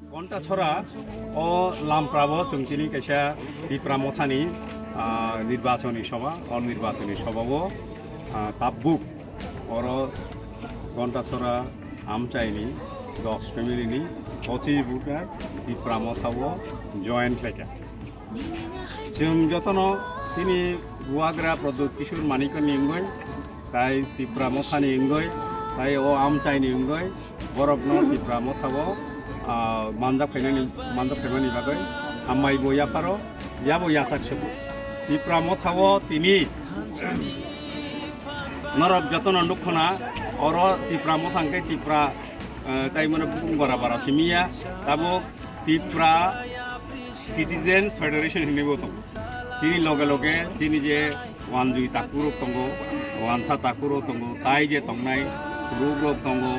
Kontasora o lamprabo sungchini kaisa Tipramothani nirbachoni sabha অনির্বাচনী সভাও তাব্বুক oro Kontasora আমচাইনি 10 ফ্যামিলিনি 25 Booker Tipramothao joint লেখা जों যতন তিনি বুয়াগ্রা প্রদ্যুৎ কিশোর মানিকনি ইংগই তাই Tipramothani ইংগই তাই ও আমচাইনি ইংগই বরফন Tipramothao manjak faimani bagai hammai boya paro yabo yasak suku Tipramothao tini norok jotono nukhona oro Tipramothangke Tipra taimone bungora bara simia tabo Tipra Citizens Federation hinibo tong tini loge tini je wanjui takuro tongo wansa takuro tongo tai je tongnai rugrok tongo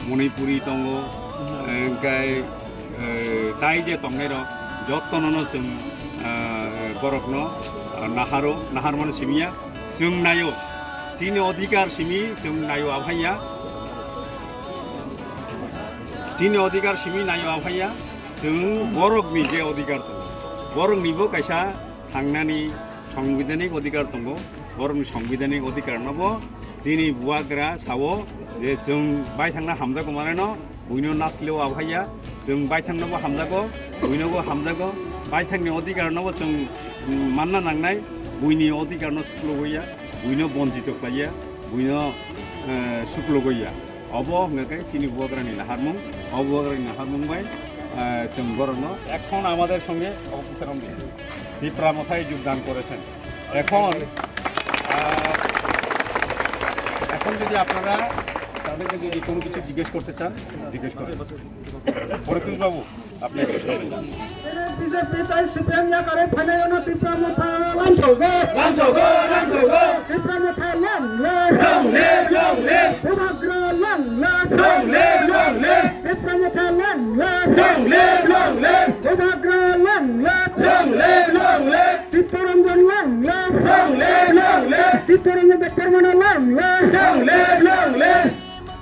Manipuri tongo engkai tai je tongnero jottono sung borokno nahar mane simia sung nayo chini odhikar simi sung nayo abhaiya chini odhikar simi nayo abhaiya sung borokni je odhikar tongo borokni bo kaisa thangnani সংবিধানিক অধিকার tongo borokni সংবিধানিক অধিকার nobo chini buagra sawo je जों bye थांना हामजागौ मानेनो बुइनो नासलियाव आबहाया जों bye थांनोबो हामजागौ बुइनोबो हामजागौ bye थांनि अधिकारनोबो जों मानना नांनाय बुइनि अधिकारनो सुक्लगैया बुइनो बन्जित खालाया बुइनो सुक्लगैया अब हंगाय चिनि बुआग्रानि नाहारमुं अबुआग्रानि नाहारमुं बाय जों बरनो এখন আমাদের সঙ্গে অফিসার Tipramothai যোগদান করেছেন এখন যদি আপনারা তাদেরকে যদি কোনো কিছু জিজ্ঞেস করতে চান জিজ্ঞেস করেন ফরিদুল বাবু আপনি বিজেপি তাই সিপিএম ইয়া করে ফাইনাল Tipramothai লাঞ্চগো Tipramothai লং লে বুবাগ্রা লং লে Tipramothai লং লে বুবাগ্রা লং লে চিত্তরঞ্জন লং লে চিত্তরঞ্জন দেখরমনা লং লে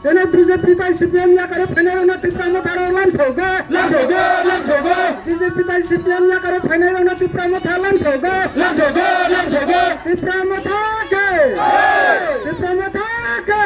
এনে বিজেপি তাই সিপিএম ইয়া করে ফাইনাল Tipramothai লাঞ্চগো বিজেপি তাই সিপিএম ইয়া করে ফাইনাল Tipramothai লাঞ্চগো Tipramothai কে